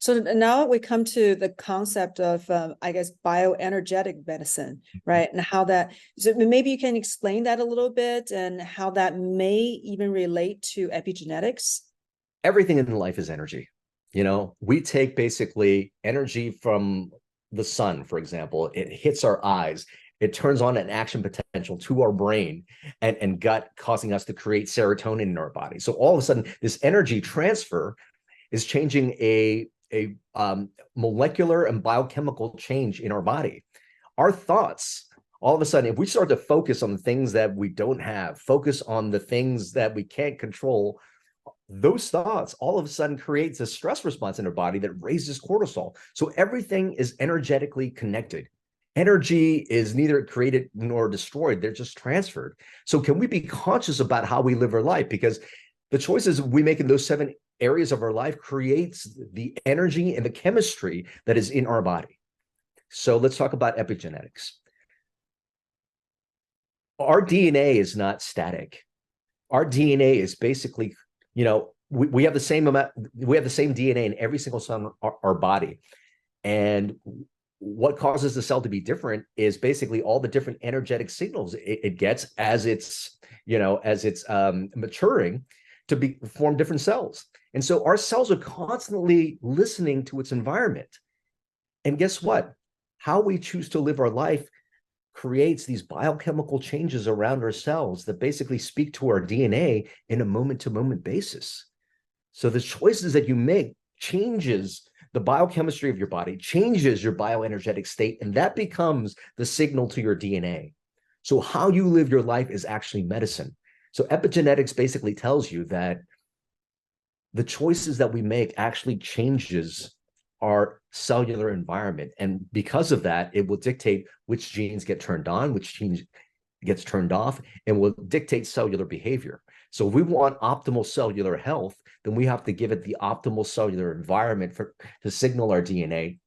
So now we come to the concept of, I guess, bioenergetic medicine, right? And how that, so maybe you can explain that a little bit and how that may even relate to epigenetics. Everything in life is energy. You know, we take basically energy from the sun, for example, it hits our eyes. It turns on an action potential to our brain and gut, causing us to create serotonin in our body. So all of a sudden, this energy transfer is changing a molecular and biochemical change in our body. Our thoughts, all of a sudden, if we start to focus on the things that we don't have, focus on the things that we can't control, those thoughts all of a sudden creates a stress response in our body that raises cortisol. So everything is energetically connected. Energy is neither created nor destroyed, they're just transferred. So can we be conscious about how we live our life? Because the choices we make in those 7 areas of our life creates the energy and the chemistry that is in our body. So let's talk about epigenetics. Our DNA is not static. Our DNA is basically, you know, we have the same amount, we have the same DNA in every single cell in our body. And what causes the cell to be different is basically all the different energetic signals it gets as it's, you know, as it's maturing to form different cells. And so our cells are constantly listening to its environment. And guess what? How we choose to live our life creates these biochemical changes around our cells that basically speak to our DNA in a moment-to-moment basis. So the choices that you make changes the biochemistry of your body, changes your bioenergetic state, and that becomes the signal to your DNA. So how you live your life is actually medicine. So epigenetics basically tells you that the choices that we make actually changes our cellular environment. And because of that, it will dictate which genes get turned on, which genes gets turned off, and will dictate cellular behavior. So if we want optimal cellular health, then we have to give it the optimal cellular environment to signal our DNA